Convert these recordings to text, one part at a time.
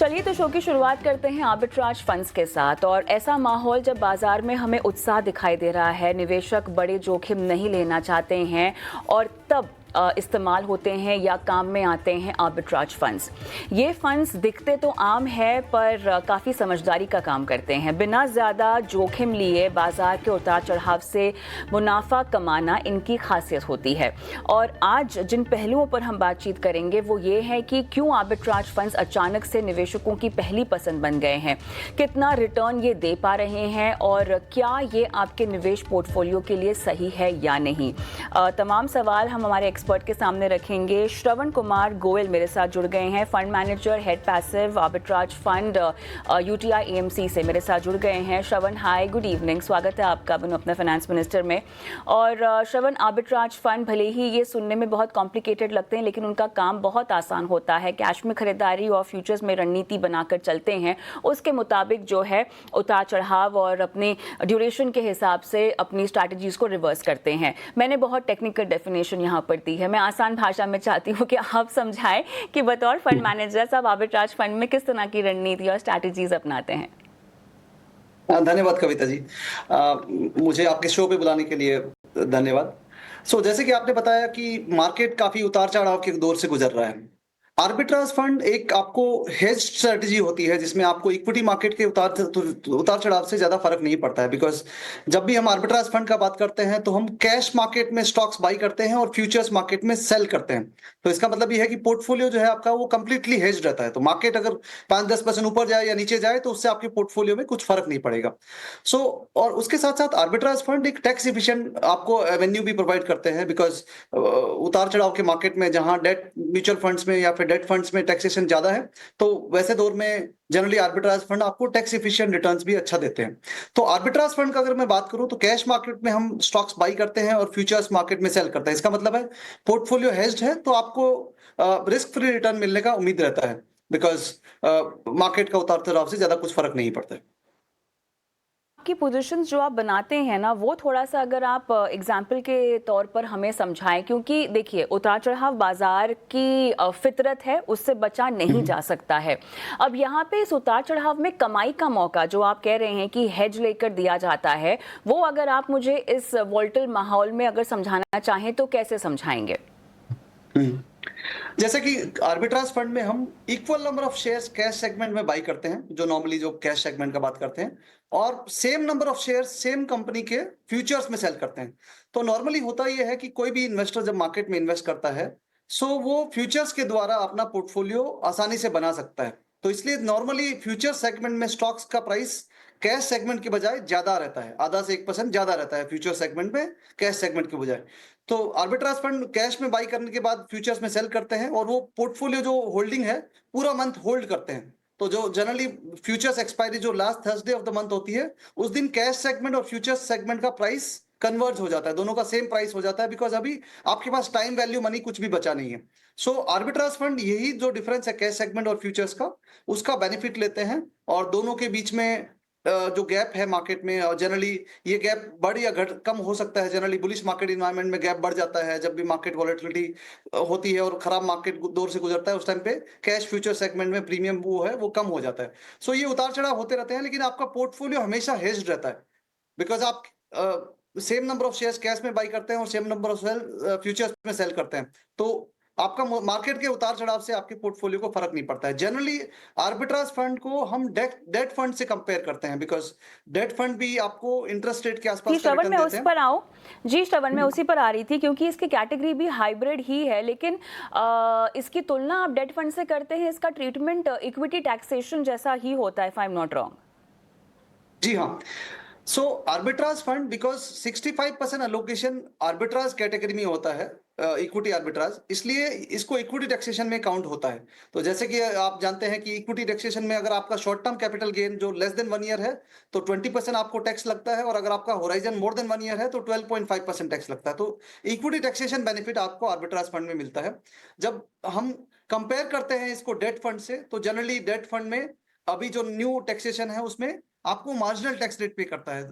चलिए तो शो की शुरुआत करते हैं आर्बिट्राज फंड्स के साथ। और ऐसा माहौल जब बाजार में हमें उत्साह दिखाई दे रहा है, निवेशक बड़े जोखिम नहीं लेना चाहते हैं और तब इस्तेमाल होते हैं या काम में आते हैं आर्बिट्राज फंड्स। ये फंड्स दिखते तो आम है पर काफ़ी समझदारी का काम करते हैं। बिना ज़्यादा जोखिम लिए बाजार के उतार चढ़ाव से मुनाफा कमाना इनकी खासियत होती है। और आज जिन पहलुओं पर हम बातचीत करेंगे वो ये है कि क्यों आर्बिट्राज फंड्स अचानक से निवेशकों की पहली पसंद बन गए हैं, कितना रिटर्न ये दे पा रहे हैं और क्या ये आपके निवेश पोर्टफोलियो के लिए सही है या नहीं। तमाम सवाल हम हमारे एक्सपर्ट के सामने रखेंगे। श्रवण कुमार गोयल मेरे साथ जुड़ गए हैं, fund manager, head passive arbitrage fund UTI AMC से मेरे साथ जुड़ गए हैं। श्रवण, हाय, गुड इवनिंग, स्वागत है आपका बनो अपने फाइनेंस मिनिस्टर में। और श्रवण, आर्बिट्राज फंड भले ही ये सुनने में बहुत कॉम्प्लिकेटेड लगते हैं लेकिन उनका काम बहुत आसान होता है। कैश में खरीदारी और फ्यूचर्स में रणनीति बनाकर चलते हैं, उसके मुताबिक जो है उतार चढ़ाव और अपने ड्यूरेशन के हिसाब से अपनी स्ट्रैटेजीज को रिवर्स करते हैं। मैंने बहुत टेक्निकल डेफिनेशन यहाँ पर दी है, मैं आसान भाषा में चाहती हूँ कि आप समझाएं कि बतौर फंड मैनेजर सब आर्बिट्राज फंड में किस तरह की रणनीति और स्ट्रैटेजीज अपनाते हैं। धन्यवाद कविता जी। मुझे आपके शो पे बुलाने के लिए धन्यवाद। जैसे कि आपने बताया कि मार्केट काफी उतार चढ़ाव के दौर से गुजर रहा है। आर्बिट्राज फंड एक आपको हेज स्ट्रेटजी होती है जिसमें आपको इक्विटी मार्केट के उतार चढ़ाव से ज्यादा फर्क नहीं पड़ता है। बिकॉज जब भी हम आर्बिट्राज फंड का बात करते हैं तो हम कैश मार्केट में स्टॉक्स बाई करते हैं और फ्यूचर्स मार्केट में सेल करते हैं। तो इसका मतलब ये है कि पोर्टफोलियो जो है आपका वो कंप्लीटली हेज रहता है। तो मार्केट अगर 5-10% ऊपर जाए या नीचे जाए तो उससे आपके पोर्टफोलियो में कुछ फर्क नहीं पड़ेगा। और उसके साथ साथ आर्बिट्राज फंड एक टैक्स इफिशिएंट आपको एवेन्यू भी प्रोवाइड करते हैं। बिकॉज उतार चढ़ाव के मार्केट में जहां डेट म्यूचुअल फंड्स में या फिर डेट फंड्स में टैक्सेशन ज्यादा है, तो वैसे दौर में जनरली आर्बिट्राज फंड आपको टैक्स इफिशिएंट रिटर्न्स भी अच्छा देते हैं। तो आर्बिट्राज फंड का अगर मैं बात करूं तो कैश मार्केट में हम स्टॉक्स बाई करते हैं और फ्यूचर्स मार्केट में सेल करते हैं। इसका मतलब है पोर्टफोलियो हेज्ड है तो आपको रिस्क फ्री रिटर्न मिलने का उम्मीद रहता है। बिकॉज मार्केट का उतार चढ़ाव से ज्यादा कुछ फर्क नहीं पड़ता है। की पोजीशंस जो आप बनाते हैं ना, वो थोड़ा सा अगर आप एग्जाम्पल के तौर पर हमें समझाएं, क्योंकि देखिए उतार चढ़ाव बाजार की फितरत है, उससे बचा नहीं जा सकता है। अब यहाँ पे इस उतार चढ़ाव में कमाई का मौका जो आप कह रहे हैं कि हेज लेकर दिया जाता है, वो अगर आप मुझे इस वोलेटाइल माहौल में अगर समझाना चाहें तो कैसे समझाएंगे? जैसे कि आर्बिट्राज फंड में हम equal number of shares cash segment में बाई करते हैं, जो नॉर्मली जो कैश सेगमेंट का बात करते हैं, और same number of shares same company के फ्यूचर्स में सेल करते हैं। तो नॉर्मली होता यह है कि कोई भी इन्वेस्टर जब मार्केट में इन्वेस्ट करता है वो फ्यूचर्स के द्वारा अपना पोर्टफोलियो आसानी से बना सकता है। तो इसलिए नॉर्मली फ्यूचर सेगमेंट में स्टॉक्स का प्राइस कैश सेगमेंट के बजाय ज्यादा रहता है, आधा से 1% ज्यादा रहता है फ्यूचर सेगमेंट में कैश सेगमेंट के बजाय। तो आर्बिट्राज फंड कैश में बाई करने के बाद फ्यूचर्स में सेल करते हैं और वो पोर्टफोलियो जो होल्डिंग है पूरा मंथ होल्ड करते हैं। तो जो जनरली फ्यूचर्स एक्सपायरी जो last Thursday of the month होती है, उस दिन कैश सेगमेंट और फ्यूचर्स सेगमेंट का प्राइस कन्वर्ज हो जाता है, दोनों का सेम प्राइस हो जाता है। बिकॉज अभी आपके पास टाइम वैल्यू मनी कुछ भी बचा नहीं है। आर्बिट्राज फंड यही जो डिफरेंस है कैश सेगमेंट और फ्यूचर्स का, उसका बेनिफिट लेते हैं और दोनों के बीच में जो गैप है मार्केट में, और जनरली ये गैप बढ़ या घट कम हो सकता है। जनरली बुलिश मार्केट इन्वायरमेंट में गैप बढ़ जाता है जब भी मार्केट वॉलेटिलिटी होती है और खराब मार्केट दौर से गुजरता है, उस टाइम पे कैश फ्यूचर सेगमेंट में प्रीमियम वो है वो कम हो जाता है। ये उतार चढ़ाव होते रहते हैं लेकिन आपका पोर्टफोलियो हमेशा हेज्ड रहता है। बिकॉज आप same number of shares cash में बाई करते हैं और सेम नंबर ऑफ फ्यूचर्स में सेल करते हैं। तो आपका मार्केट के उतार चढ़ाव से आपके पोर्टफोलियो को फर्क नहीं पड़ता है। जनरली आर्बिट्राज फंड को हम डेट फंड से कंपेयर करते हैं, बिकॉज डेट फंड भी आपको इंटरेस्ट रेट के आसपास का रिटर्न देते हैं। पर आऊं जी, श्रवण मैं उसी पर आ रही थी क्योंकि इसकी कैटेगरी भी हाइब्रिड ही है, लेकिन इसकी तुलना आप डेट फंड से करते हैं, इसका ट्रीटमेंट इक्विटी टैक्सेशन जैसा ही होता है, if I am not wrong. जी हाँ। Arbitrage fund because 65% allocation arbitrage category में होता है, इक्विटी आर्बिट्राज, इसलिए इसको इक्विटी टैक्सेशन में काउंट होता है। तो जैसे कि आप जानते हैं कि इक्विटी टैक्सेशन में अगर आपका शॉर्ट टर्म कैपिटल गेन जो लेस देन 1 ईयर है तो 20% आपको टैक्स लगता है, और अगर आपका होराइजन मोर देन 1 ईयर है तो 12.5% टैक्स लगता है। तो इक्विटी टैक्सेशन बेनिफिट आपको आर्बिट्राज फंड में मिलता है। जब हम कंपेयर करते हैं इसको डेट फंड से, तो जनरली डेट फंड में अभी जो न्यू टैक्सेशन है उसमें आपको मार्जिनल टैक्स रेट पे करता है।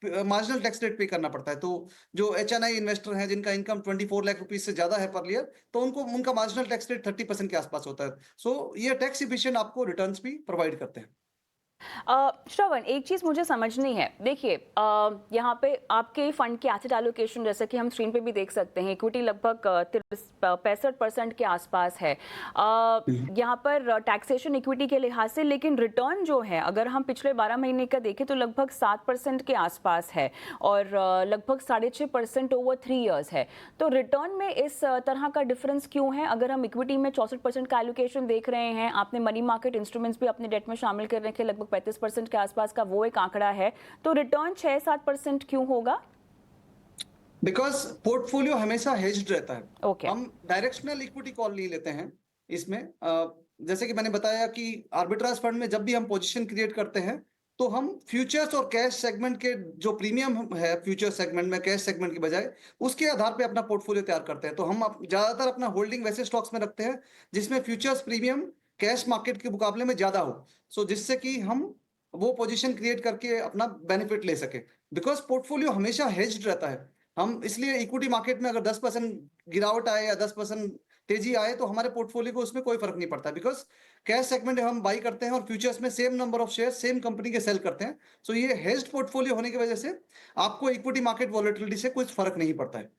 मार्जिनल टैक्स रेट पे करना पड़ता है। तो जो एचएनआई इन्वेस्टर हैं जिनका इनकम 24 लाख रुपीज से ज्यादा है पर ईयर, तो उनको उनका मार्जिनल टैक्स रेट 30% के आसपास होता है। सो ये टैक्स इफिशिएंट आपको रिटर्न्स भी प्रोवाइड करते हैं। श्रवण, एक चीज़ मुझे समझनी है। देखिए, यहाँ पे आपके फंड के एसेट एलोकेशन जैसे कि हम स्क्रीन पे भी देख सकते हैं, इक्विटी लगभग 65% के आसपास है यहाँ पर टैक्सेशन इक्विटी के लिहाज से, लेकिन रिटर्न जो है अगर हम पिछले 12 महीने का देखें तो लगभग 7% के आसपास है और लगभग 6.5% ओवर 3 इयर्स है। तो रिटर्न में इस तरह का डिफरेंस क्यों है? अगर हम इक्विटी में 64% का एलोकेशन देख रहे हैं, आपने मनी मार्केट इंस्ट्रूमेंट्स भी अपने डेट में शामिल कर रखे लगभग 35% के आसपास का वो एक आंकड़ा है, तो रिटर्न 6-7% क्यों होगा? बिकॉज पोर्टफोलियो हमेशा हेज्ड रहता है। Okay. हम डायरेक्शनल इक्विटी कॉल नहीं लेते हैं इसमें। जैसे कि मैंने बताया कि आर्बिट्राज फंड में जब भी हम पोजीशन क्रिएट करते हैं तो हम फ्यूचर्स और कैश सेगमेंट के जो प्रीमियम है फ्यूचर सेगमेंट में कैश सेगमेंट के बजाय उसके आधार पे अपना पोर्टफोलियो तैयार करते हैं। तो हम ज्यादातर अपना होल्डिंग वैसे स्टॉक्स में रखते हैं जिसमें फ्यूचर्स प्रीमियम कैश मार्केट के मुकाबले में ज्यादा हो, सो जिससे कि हम वो पोजीशन क्रिएट करके अपना बेनिफिट ले सके। बिकॉज पोर्टफोलियो हमेशा हेज्ड रहता है। हम इसलिए इक्विटी मार्केट में अगर 10% गिरावट आए या 10% तेजी आए तो हमारे पोर्टफोलियो को उसमें कोई फर्क नहीं पड़ता, बिकॉज कैश सेगमेंट हम बाई करते हैं और फ्यूचर्स में same number of share same company के सेल करते हैं। सो ये हेज्ड पोर्टफोलियो होने की वजह से आपको इक्विटी मार्केट वॉलेटिलिटी से कुछ फर्क नहीं पड़ता है।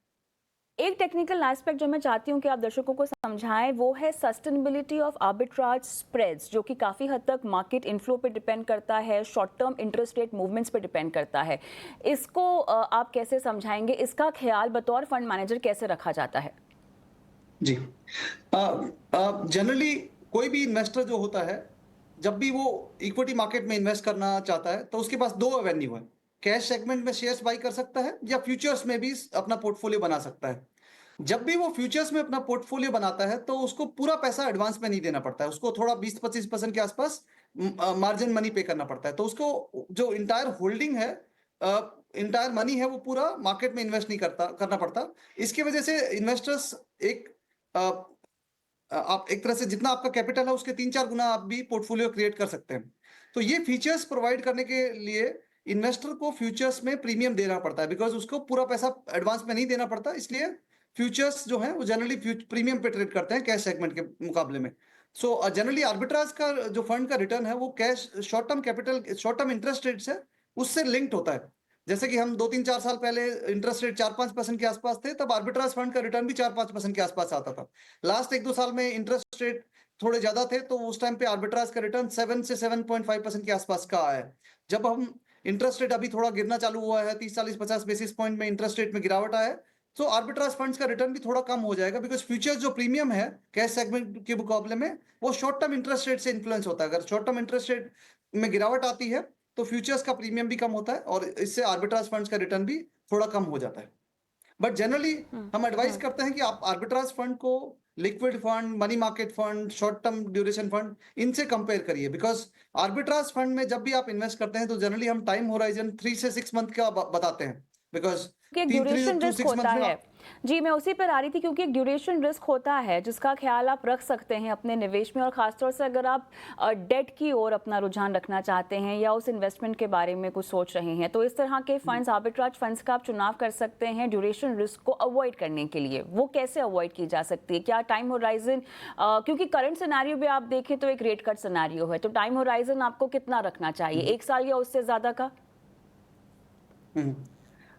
एक टेक्निकल एस्पेक्ट जो मैं चाहती हूँ कि आप दर्शकों को समझाएं वो है सस्टेनेबिलिटी ऑफ आर्बिट्राज स्प्रेड्स, जो कि काफ़ी हद तक मार्केट इनफ्लो पे डिपेंड करता है, short term interest rate movements पे डिपेंड करता है। इसको आप कैसे समझाएंगे? इसका ख्याल बतौर फंड मैनेजर कैसे रखा जाता है? जी, जनरली कोई भी इन्वेस्टर जो होता है जब भी वो इक्विटी मार्केट में इन्वेस्ट करना चाहता है तो उसके पास दो एवेन्यू है। कैश सेगमेंट में शेयर्स बाई कर सकता है या फ्यूचर्स में भी अपना पोर्टफोलियो बना सकता है। जब भी वो फ्यूचर्स में अपना पोर्टफोलियो बनाता है तो उसको पूरा पैसा एडवांस में नहीं देना पड़ता है, उसको थोड़ा 20-25% के आसपास मार्जिन मनी पे करना पड़ता है। तो उसको जो इंटायर होल्डिंग है, इंटायर मनी है, वो पूरा मार्केट में इन्वेस्ट नहीं करना पड़ता। इसकी वजह से इन्वेस्टर्स एक आप एक तरह से जितना आपका कैपिटल है उसके 3-4 गुना आप भी पोर्टफोलियो क्रिएट कर सकते हैं। तो ये फीचर्स प्रोवाइड करने के लिए इन्वेस्टर को फ्यूचर्स में प्रीमियम देना पड़ता है, बिकॉज उसको पूरा पैसा एडवांस में नहीं देना पड़ता। इसलिए फ्यूचर्स जो है वो जनरली प्रीमियम पे ट्रेड करते हैं कैश सेगमेंट के मुकाबले में। सो जनरली आर्बिट्राज का जो फंड का रिटर्न है वो cash short term capital short term interest rate से उससे लिंक्ड होता है। जैसे कि हम 2-3-4 साल पहले इंटरेस्ट रेट 4-5% के आसपास थे, तब आर्बिट्राज फंड का रिटर्न भी 4-5% के आसपास आता था। लास्ट 1-2 साल में इंटरेस्ट रेट थोड़े ज्यादा थे तो उस टाइम पे आर्बिट्राज का रिटर्न 7 से 7.5% के आसपास का आया है। जब हम इंटरेस्ट रेट अभी थोड़ा गिरना चालू हुआ है, 30-40-50 बेसिस पॉइंट में इंटरेस्ट रेट में गिरावट आया है, तो आर्बिट्राज फंड्स का रिटर्न भी थोड़ा कम हो जाएगा, बिकॉज फ्यूचर्स जो प्रीमियम है कैश सेगमेंट के मुकाबले में वो शॉर्ट टर्म इंटरेस्ट रेट से इन्फ्लुएंस होता है। अगर शॉर्ट टर्म इंटरेस्ट रेट में गिरावट आती है तो फ्यूचर्स का प्रीमियम भी कम होता है और इससे आर्बिट्राज फंड्स का रिटर्न भी थोड़ा कम हो जाता है। बट जनरली हम एडवाइस करते हैं कि आप आर्बिट्राज फंड को liquid fund, money market fund, short term duration fund इनसे कंपेयर करिए, बिकॉज आर्बिट्राज फंड में जब भी आप इन्वेस्ट करते हैं तो जनरली हम टाइम होराइजन 3 से 6 मंथ का बताते हैं, बिकॉज एक ड्यूरेशन रिस्क होता है। जी, मैं उसी पर आ रही थी, क्योंकि एक ड्यूरेशन रिस्क होता है जिसका ख्याल आप रख सकते हैं अपने निवेश में, और खासतौर से अगर आप डेट की ओर अपना रुझान रखना चाहते हैं या उस इन्वेस्टमेंट के बारे में कुछ सोच रहे हैं, तो इस तरह के फंड्स, आर्बिट्राज फंड्स का आप चुनाव कर सकते हैं ड्यूरेशन रिस्क को अवॉइड करने के लिए। वो कैसे अवॉइड की जा सकती है? क्या टाइम होराइजन, क्योंकि करंट सिनेरियो भी आप देखें तो एक रेट कट सिनेरियो है, तो टाइम होराइजन आपको कितना रखना चाहिए, 1 साल या उससे ज्यादा का?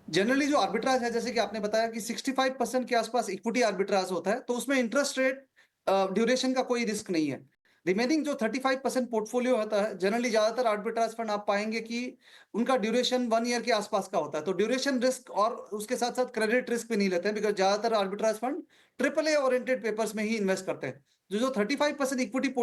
जनरली जो आर्बिट्राज है, जैसे कि आपने बताया कि 65% के आसपास इक्विटी आर्बिट्राज होता है, तो उसमें इंटरेस्ट रेट ड्यूरेशन का कोई रिस्क नहीं है। रिमेनिंग जो 35% पोर्टफोलियो होता है, जनरली ज्यादातर आर्बिट्राज फंड आप पाएंगे कि उनका ड्यूरेशन 1 ईयर के आसपास का होता है। तो ड्यूरेशन रिस्क और उसके साथ साथ क्रेडिट रिस्क भी नहीं लेते हैं, बिकॉज ज्यादातर arbitrage fund AAA oriented papers में ही इन्वेस्ट करते हैं। जो 35% इक्विटी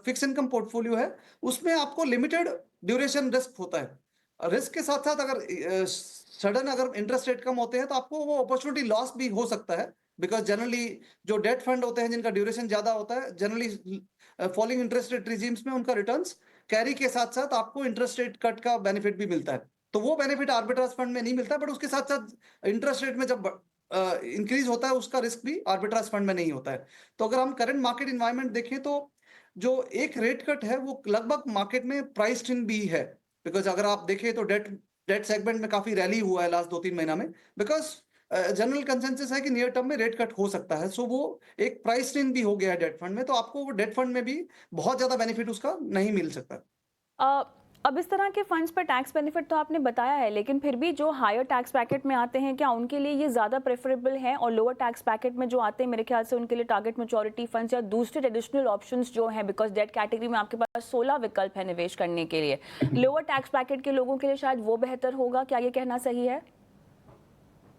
फिक्स इनकम पोर्टफोलियो है उसमें आपको लिमिटेड ड्यूरेशन रिस्क होता है। रिस्क के साथ साथ अगर सडन अगर इंटरेस्ट रेट कम होते हैं तो आपको वो अपॉर्चुनिटी लॉस भी हो सकता है, बिकॉज जनरली जो डेट फंड होते हैं जिनका ड्यूरेशन ज्यादा होता है, generally falling interest rate regimes में उनका रिटर्न्स कैरी के साथ साथ आपको इंटरेस्ट रेट कट का बेनिफिट भी मिलता है। तो वो बेनिफिट आर्बिट्राज फंड में नहीं मिलता, बट उसके साथ साथ इंटरेस्ट रेट में जब इंक्रीज होता है उसका रिस्क भी आर्बिट्राज फंड में नहीं होता है। तो अगर हम करंट मार्केट इन्वायरमेंट देखें तो जो एक रेट कट है वो लगभग मार्केट में प्राइस्ड इन भी है, बिकॉज अगर आप देखें तो डेट डेट सेगमेंट में काफी रैली हुआ है लास्ट 2-3 महीना में, बिकॉज जनरल कंसेंसस है कि नियर टर्म में रेट कट हो सकता है। सो वो एक प्राइस इन भी हो गया है डेट फंड में, तो आपको वो डेट फंड में भी बहुत ज्यादा बेनिफिट उसका नहीं मिल सकता। अ, अब इस तरह के फंड्स पर टैक्स बेनिफिट तो आपने बताया है, लेकिन फिर भी जो हायर टैक्स पैकेट में आते हैं, क्या उनके लिए ये ज़्यादा प्रेफरेबल है? और लोअर टैक्स पैकेट में जो आते हैं, मेरे ख्याल से उनके लिए टारगेट मैच्योरिटी फंड्स या दूसरे ट्रेडिशनल ऑप्शंस जो हैं, बिकॉज डेट कैटेगरी में आपके पास 16 विकल्प है निवेश करने के लिए, लोअर टैक्स पैकेट के लोगों के लिए शायद वो बेहतर होगा, क्या ये कहना सही है?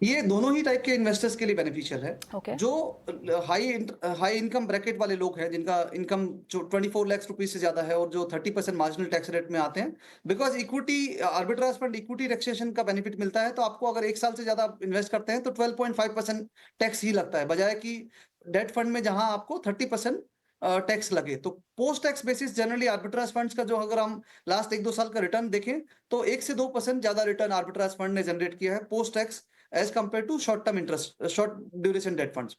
ये दोनों ही टाइप के इन्वेस्टर्स के लिए बेनिफिशियल है। Okay. जो हाई इनकम ब्रैकेट वाले लोग हैं, जिनका इनकम जो 24 लाख रुपीस से ज्यादा है और जो 30% मार्जिनल टैक्स रेट में आते हैं, because equity arbitrage fund equity taxation का बेनिफिट मिलता है, तो आपको अगर 1 साल से ज्यादा इन्वेस्ट करते हैं तो 12.5% टैक्स ही लगता है, बजाय कि डेट फंड में जहां आपको 30% टैक्स लगे। तो post tax basis generally arbitrage funds का जो अगर हम लास्ट 1-2 साल का रिटर्न देखें तो 1 से 2% ज्यादा रिटर्न आर्बिट्राज फंड ने जनरेट किया है post tax as compare to short term interest, short duration debt funds.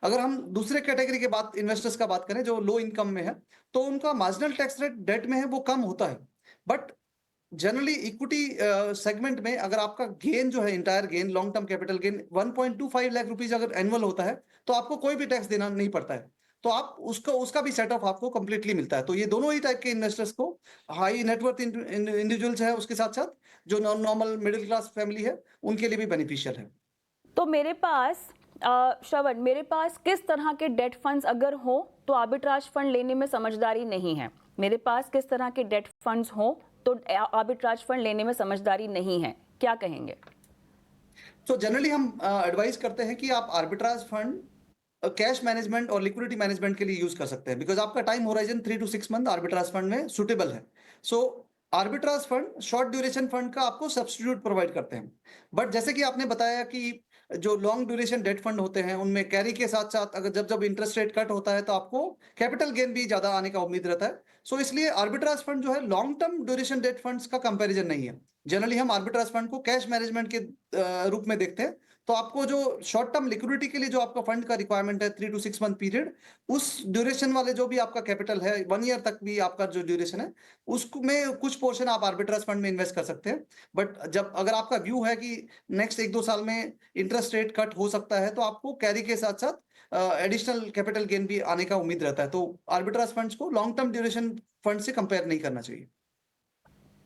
अगर हम दूसरे कैटेगरी के बात इन्वेस्टर्स का बात करें जो लो इनकम में है, तो उनका मार्जिनल टैक्स रेट डेट में है वो कम होता है, बट जनरली इक्विटी सेगमेंट में अगर आपका गेन जो है, entire gain, long term capital gain 1.25 lakh rupees अगर एनुअल होता है, तो आपको कोई भी टैक्स देना नहीं पड़ता है, तो आप उसका भी सेट ऑफ आपको कंप्लीटली मिलता है। तो ये दोनों ही टाइप के इन्वेस्टर्स को, हाई नेटवर्थ इंडिविजुअल्स है, उसके साथ साथ जो नॉर्मल मिडिल क्लास फैमिली है, उनके लिए भी बेनिफिशियल है। तो मेरे पास श्रवण, मेरे पास किस तरह के डेट फंड्स अगर हो तो आर्बिट्राज फंड लेने में समझदारी नहीं है? मेरे पास किस तरह के डेट फंड्स हो तो आर्बिट्राज फंड लेने में समझदारी नहीं है, क्या कहेंगे? तो जनरली हम एडवाइस करते हैं कि आप आर्बिट्राज फंड कैश मैनेजमेंट और लिक्विडिटी मैनेजमेंट के लिए यूज कर सकते हैं, बिकॉज आपका time horizon 3 to 6 month arbitrage fund में सुटेबल है। So arbitrage fund short duration fund का आपको सब्स्टिट्यूट प्रोवाइड करते हैं, बट जैसे कि आपने बताया कि जो लॉन्ग ड्यूरेशन डेट फंड होते हैं उनमें कैरी के साथ साथ अगर जब जब इंटरेस्ट रेट कट होता है तो आपको कैपिटल गेन भी ज्यादा आने का उम्मीद रहता है। सो इसलिए आर्बिट्राज फंड जो है long term duration debt funds का कंपैरिजन नहीं है। जनरली हम आर्बिट्राज फंड को कैश मैनेजमेंट के रूप में देखते हैं। तो आपको जो शॉर्ट टर्म लिक्विडिटी के लिए जो आपका फंड का रिक्वायरमेंट है 3 to 6 मंथ पीरियड, उस ड्यूरेशन वाले जो भी आपका कैपिटल है 1 ईयर तक भी आपका जो ड्यूरेशन है, उसमें कुछ पोर्शन आप आर्बिट्राज फंड में इन्वेस्ट कर सकते हैं। बट जब अगर आपका व्यू है कि नेक्स्ट 1-2 साल में इंटरेस्ट रेट कट हो सकता है, तो आपको कैरी के साथ साथ एडिशनल कैपिटल गेन भी आने का उम्मीद रहता है। तो आर्बिट्राज फंड्स को लॉन्ग टर्म ड्यूरेशन फंड से कंपेयर नहीं करना चाहिए,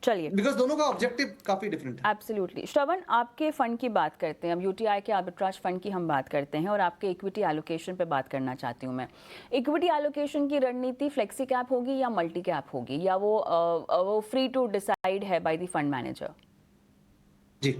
चलिए, बिकॉज दोनों का ऑब्जेक्टिव काफी डिफरेंट है। एब्सोल्युटली। श्रवण, आपके फंड की बात करते हैं, अब यूटीआई के आर्बिट्राज फंड की हम बात करते हैं और आपके इक्विटी एलोकेशन पे बात करना चाहती हूँ मैं। इक्विटी एलोकेशन की रणनीति फ्लेक्सी कैप होगी या मल्टी कैप होगी, या वो फ्री टू डिसाइड है बाय द फंड मैनेजर? जी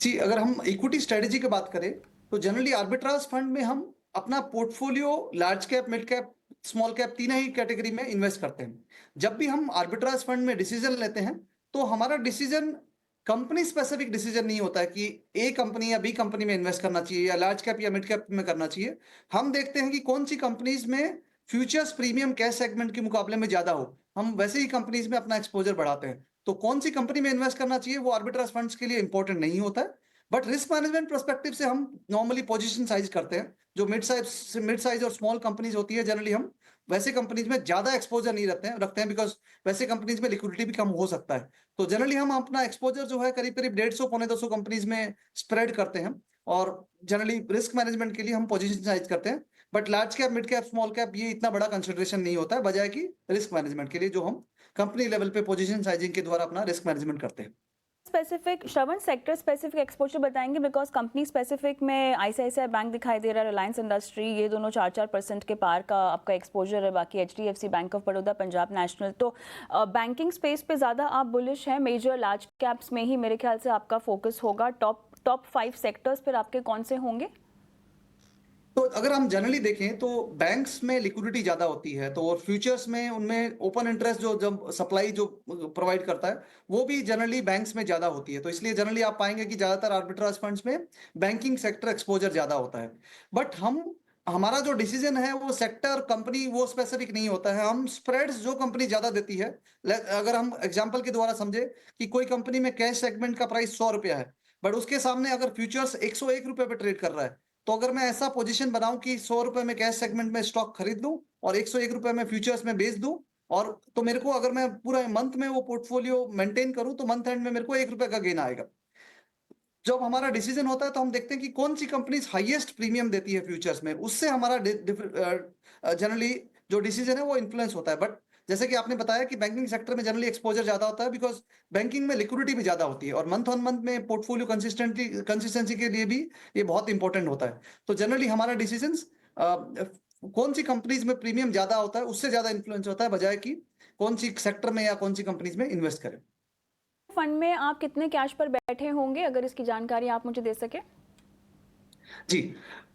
जी, अगर हम इक्विटी स्ट्रेटेजी की बात करें तो जनरली आर्बिट्राज फंड में हम अपना portfolio large cap, mid cap, small cap, तीनों ही कैटेगरी में इन्वेस्ट करते हैं। जब भी हम आर्बिट्राज फंड में डिसीजन लेते हैं तो हमारा डिसीजन कंपनी स्पेसिफिक डिसीजन नहीं होता है कि ए कंपनी या बी कंपनी में इन्वेस्ट करना चाहिए या लार्ज कैप या मिड कैप में करना चाहिए। हम देखते हैं कि कौन सी कंपनीज में फ्यूचर्स प्रीमियम कैश सेगमेंट के मुकाबले में ज्यादा हो, हम वैसे ही कंपनीज में अपना एक्सपोजर बढ़ाते हैं। तो कौन सी कंपनी में इन्वेस्ट करना चाहिए वो आर्बिट्राज फंड्स के लिए इंपॉर्टेंट नहीं होता है, बट रिस्क मैनेजमेंट पर्सपेक्टिव से हम नॉर्मली पोजीशन साइज करते हैं। जो मिड साइज और स्मॉल कंपनीज होती है, जनरली हम वैसे कंपनीज में ज्यादा एक्सपोजर नहीं रखते हैं बिकॉज वैसे कंपनीज में लिक्विडिटी भी कम हो सकता है। तो जनरली हम अपना एक्सपोजर जो है करीब करीब 150-200 कंपनीज में स्प्रेड करते हैं, और जनरली रिस्क मैनेजमेंट के लिए हम पोजीशन साइज करते हैं। But large cap, mid cap, small cap ये इतना बड़ा कंसिडरेशन नहीं होता है, बजाय कि रिस्क मैनेजमेंट के लिए जो हम कंपनी लेवल पे पोजीशन साइजिंग के द्वारा अपना रिस्क मैनेजमेंट करते हैं। स्पेसिफिक, श्रवण, सेक्टर स्पेसिफिक एक्सपोजर बताएंगे, बिकॉज कंपनी स्पेसिफिक में आईसीआईसीआई बैंक दिखाई दे रहा है, रिलायंस इंडस्ट्री, ये दोनों 4-4% के पार का आपका एक्सपोजर है। बाकी HDFC, bank of Baroda, Punjab national. तो बैंकिंग स्पेस पे ज़्यादा आप बुलिश हैं, मेजर लार्ज कैप्स में ही मेरे ख्याल से आपका फोकस होगा। टॉप 5 सेक्टर्स फिर आपके कौन से होंगे? तो अगर हम जनरली देखें तो बैंक्स में लिक्विडिटी ज्यादा होती है, तो और फ्यूचर्स में उनमें ओपन इंटरेस्ट जो जब सप्लाई जो प्रोवाइड करता है वो भी जनरली बैंक्स में ज्यादा होती है। तो इसलिए जनरली आप पाएंगे कि ज्यादातर आर्बिट्राज फंड्स में बैंकिंग सेक्टर एक्सपोजर ज्यादा होता है। बट हमारा जो डिसीजन है वो सेक्टर, कंपनी वो स्पेसिफिक नहीं होता है। हम स्प्रेड्स जो कंपनी ज्यादा देती है, अगर हम एग्जांपल के द्वारा समझे कि कोई कंपनी में कैश सेगमेंट का प्राइस 100 रुपया है, बट उसके सामने अगर फ्यूचर्स 101 रुपए पे ट्रेड कर रहा है, तो अगर मैं ऐसा पोजीशन बनाऊं कि 100 रुपए में कैश सेगमेंट में स्टॉक खरीद लूं और 101 रुपए में फ्यूचर्स में बेच दूं और तो मेरे को अगर मैं पूरा मंथ में वो पोर्टफोलियो मेंटेन करूं तो मंथ एंड में मेरे को 1 रुपए का गेन आएगा। जब हमारा डिसीजन होता है तो हम देखते हैं कि कौन सी कंपनीज हाईएस्ट प्रीमियम देती है फ्यूचर्स में, उससे हमारा जनरली जो डिसीजन है वो इन्फ्लुएंस होता है। बट जैसे कि आपने बताया कि बैंकिंग सेक्टर में जनरली एक्सपोजर ज्यादा होता है, बिकॉज बैंकिंग में लिक्विडिटी भी ज्यादा होती है और मंथ ऑन मंथ में पोर्टफोलियो कंसिस्टेंसी के लिए भी ये बहुत इंपॉर्टेंट होता है। तो जनरली हमारा डिसीजन कौन सी कंपनीज में प्रीमियम ज्यादा होता है उससे ज्यादा इन्फ्लुएंस होता है, बजाय कि कौन सी सेक्टर में या कौन सी कंपनीज में इन्वेस्ट करें। फंड में आप कितने कैश पर बैठे होंगे, अगर इसकी जानकारी आप मुझे दे सके? जी।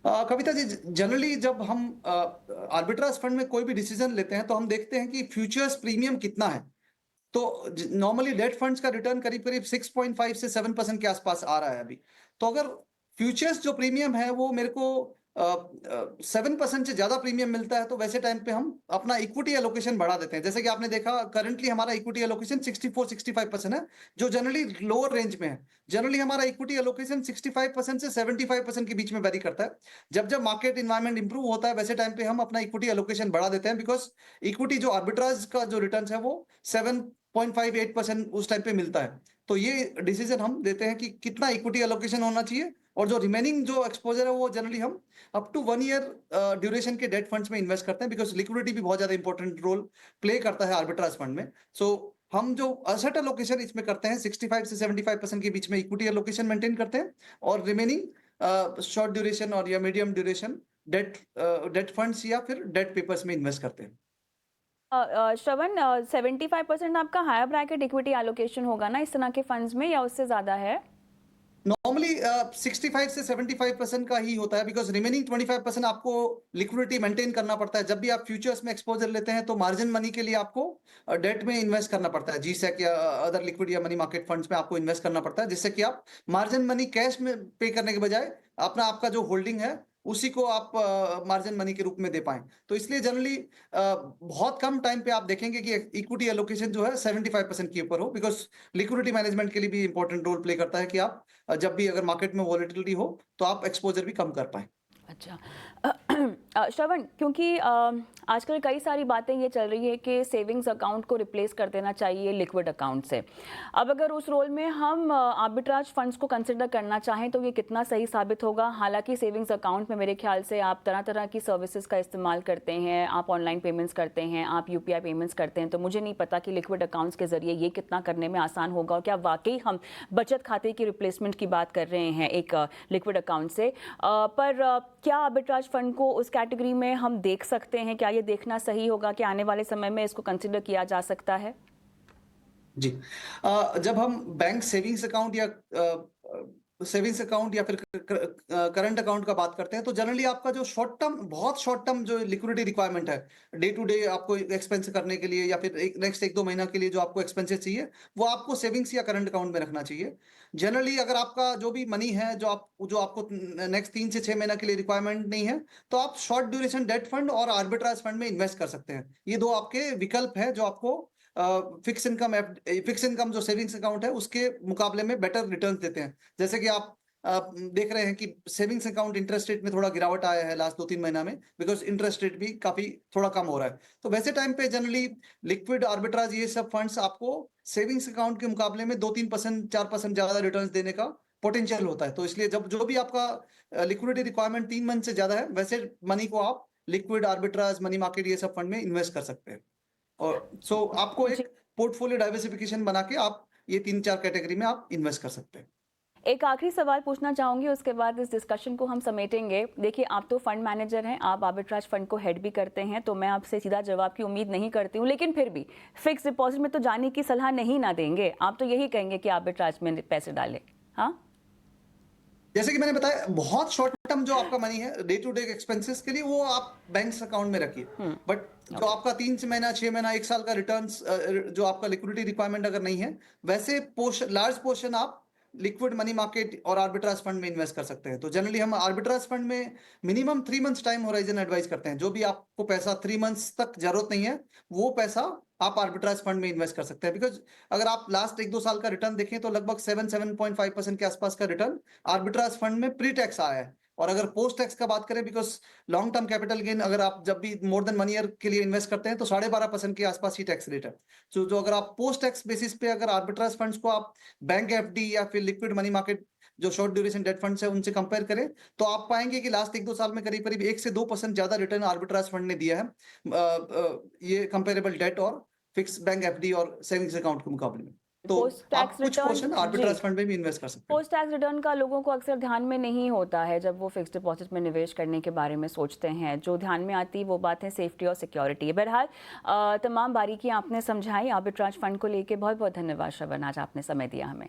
कविता जी, जनरली जब हम आर्बिट्राज फंड में कोई भी डिसीजन लेते हैं तो हम देखते हैं कि फ्यूचर्स प्रीमियम कितना है। तो नॉर्मली डेट फंड्स का रिटर्न करीब करीब 6.5 से 7% के आसपास आ रहा है अभी। तो अगर फ्यूचर्स जो प्रीमियम है वो मेरे को 7% से ज्यादा प्रीमियम मिलता है तो वैसे टाइम पे हम अपना इक्विटी एलोकेशन बढ़ा देते हैं। जैसे कि आपने देखा करंटली हमारा इक्विटी एलोकेशन 64-65% है, जो जनरली लोअर रेंज में है। जनरली हमारा इक्विटी एलोकेशन 65% से 75% के बीच में वेरी करता है। जब जब मार्केट इन्वायरमेंट इंप्रूव होता है वैसे टाइम पे हम अपना इक्विटी एलोकेशन बढ़ा देते हैं, बिकॉज इक्विटी जो आर्बिट्राज का जो रिटर्न है वो 7.58% उस टाइम पे मिलता है। तो ये डिसीजन हम देते हैं कि कितना इक्विटी एलोकेशन होना चाहिए, और जो रिमेनिंग जो एक्सपोजर है वो जनरली हम अप टू 1 ईयर ड्यूरेशन के डेट फंड्स में इन्वेस्ट करते हैं, बिकॉज लिक्विडिटी भी बहुत ज्यादा इंपॉर्टेंट रोल प्ले करता है आर्बिट्राज फंड में। सो हम जो असेट एलोकेशन इसमें करते हैं 65 से 75% के बीच में इक्विटी एलोकेशन मेंटेन करते हैं, और रिमेनिंग शॉर्ट ड्यूरेशन और या मीडियम ड्यूरेशन डेट फंड्स या फिर डेट पेपर्स में इन्वेस्ट करते हैं। श्रवण, 75% आपका हायर ब्रैकेट इक्विटी एलोकेशन होगा ना इस तरह के फंड्स में, या उससे ज्यादा है? नॉर्मली 65 से 75% का ही होता है, बिकॉज रिमेनिंग 25% आपको लिक्विडिटी मेंटेन करना पड़ता है। जब भी आप फ्यूचर्स में एक्सपोजर लेते हैं तो मार्जिन मनी के लिए आपको डेट में इन्वेस्ट करना पड़ता है, जीसेक या अदर लिक्विड या मनी मार्केट फंड्स में आपको इन्वेस्ट करना पड़ता है, जिससे कि आप मार्जिन मनी कैश में पे करने के बजाय अपना आपका जो होल्डिंग है उसी को आप मार्जिन मनी के रूप में दे पाएं। तो इसलिए जनरली बहुत कम टाइम पे आप देखेंगे कि इक्विटी एलोकेशन जो है 75% के ऊपर हो, बिकॉज लिक्विडिटी मैनेजमेंट के लिए भी इंपॉर्टेंट रोल प्ले करता है कि आप जब भी अगर मार्केट में वॉलेटिलिटी हो तो आप एक्सपोजर भी कम कर पाए। अच्छा। श्रवण, क्योंकि आजकल कई सारी बातें ये चल रही है कि सेविंग्स अकाउंट को रिप्लेस कर देना चाहिए लिक्विड अकाउंट से। अब अगर उस रोल में हम आर्बिट्राज फंड्स को कंसिडर करना चाहें तो ये कितना सही साबित होगा? हालांकि सेविंग्स अकाउंट में मेरे ख्याल से आप तरह तरह की सर्विसेज का इस्तेमाल करते हैं, आप ऑनलाइन पेमेंट्स करते हैं, आप यूपीआई पेमेंट्स करते हैं, तो मुझे नहीं पता कि लिक्विड अकाउंट्स के जरिए ये कितना करने में आसान होगा, और क्या वाकई हम बचत खाते की रिप्लेसमेंट की बात कर रहे हैं एक लिक्विड अकाउंट से। पर क्या आर्बिट्राज फंड को उस कैटेगरी में हम देख सकते हैं? क्या ये देखना सही होगा कि आने वाले समय में इसको कंसिडर किया जा सकता है? जी। जब हम बैंक सेविंग्स अकाउंट या सेविंग्स अकाउंट या फिर करंट अकाउंट का बात करते हैं तो जनरली आपका जो शॉर्ट टर्म, बहुत शॉर्ट टर्म जो लिक्विडिटी रिक्वायरमेंट है डे टू डे आपको एक्सपेंस करने के लिए या फिर नेक्स्ट 1-2 महीना के लिए जो आपको एक्सपेंसेस चाहिए वो आपको सेविंग्स या करंट अकाउंट में रखना चाहिए। जनरली अगर आपका जो भी मनी है जो आपको नेक्स्ट 3 से 6 महीना के लिए रिक्वायरमेंट नहीं है तो आप शॉर्ट ड्यूरेशन डेट फंड और आर्बिट्राज फंड में इन्वेस्ट कर सकते हैं। ये दो आपके विकल्प है जो आपको फिक्स इनकम जो सेविंग्स अकाउंट है उसके मुकाबले में बेटर रिटर्न देते हैं। जैसे कि आप देख रहे हैं कि सेविंग्स अकाउंट इंटरेस्ट रेट में थोड़ा गिरावट आया है लास्ट 2-3 महीना में, बिकॉज इंटरेस्ट रेट भी काफी थोड़ा कम हो रहा है। तो वैसे टाइम पे जनरली लिक्विड आर्बिट्राज ये सब फंड्स आपको सेविंग्स अकाउंट के मुकाबले में 2-3%, 4% ज्यादा रिटर्न देने का पोटेंशियल होता है। तो इसलिए जब जो भी आपका लिक्विडिटी रिक्वायरमेंट 3 मंथ से ज्यादा है वैसे मनी को आप लिक्विड आर्बिट्राज, मनी मार्केट ये सब फंड में इन्वेस्ट कर सकते हैं। और सो आपको जी। एक पोर्टफोलियो डाइवर्सिफिकेशन बना के आप ये 3-4 कैटेगरी में आप इन्वेस्ट कर सकते हैं। एक आखिरी सवाल पूछना चाहूंगी, उसके बाद इस डिस्कशन को हम समेटेंगे। देखिए, आप तो फंड मैनेजर हैं, आप आर्बिट्राज फंड को हेड भी करते हैं, तो मैं आपसे सीधा जवाब की उम्मीद नहीं करती हूँ, लेकिन फिर भी फिक्स डिपॉजिट में तो जाने की सलाह नहीं ना देंगे। आप तो यही कहेंगे कि आर्बिट्राज में पैसे डालें। हाँ, जैसे कि मैंने बताया, बहुत शॉर्ट टर्म जो आपका मनी है डे टू डे एक्सपेंसेस के लिए वो आप बैंक्स अकाउंट में रखिए। बट जो आपका 3 महीना, 6 महीना, 1 साल का रिटर्न्स जो आपका लिक्विडिटी रिक्वायरमेंट अगर नहीं है वैसे लार्ज पोर्शन आप लिक्विड मनी मार्केट और आर्बिट्राज फंड में इन्वेस्ट कर सकते हैं। तो जनरली हम आर्बिट्राज फंड में minimum 3 months time horizon advice करते हैं। जो भी आपको पैसा 3 मंथ्स तक जरूरत नहीं है वो पैसा आप आर्बिट्राज फंड में इन्वेस्ट कर सकते हैं। बिकॉज अगर आप लास्ट 1-2 साल का रिटर्न देखें तो लगभग 7-7.5% के आसपास का रिटर्न आर्बिट्राज फंड में प्री टैक्स आया है। और अगर पोस्ट टैक्स का बात करें, because long term capital gain अगर आप जब भी मोर देन 1 ईयर के लिए इन्वेस्ट करते हैं तो 12.5% के आसपास ही टैक्स रेट है। जो अगर आप पोस्ट टैक्स बेसिस पे अगर आर्बिट्राज फंड्स को आप बैंक एफडी या फिर लिक्विड मनी मार्केट जो शॉर्ट ड्यूरेशन डेट फंड्स है उनसे कंपेयर करें तो आप पाएंगे कि लास्ट 1-2 साल में करीब करीब 1 से 2% ज्यादा रिटर्न आर्बिट्राज फंड ने दिया है ये कंपेरेबल डेट और फिक्स बैंक एफडी और सेविंग्स अकाउंट के मुकाबले में। तो पोस्ट आप टैक्स कुछ रिटर्न पोर्शन जी आर्बिट्राज फंड में भी इन्वेस्ट कर सकते हैं। पोस्ट टैक्स रिटर्न का लोगों को अक्सर ध्यान में नहीं होता है जब वो फिक्स डिपॉजिट में निवेश करने के बारे में सोचते हैं। जो ध्यान में आती वो बात है सेफ्टी और सिक्योरिटी। बहरहाल तमाम बारीकियां आपने समझाई आर्बिट्राज फंड को लेके। बहुत बहुत धन्यवाद श्रवण, आज आपने समय दिया हमें।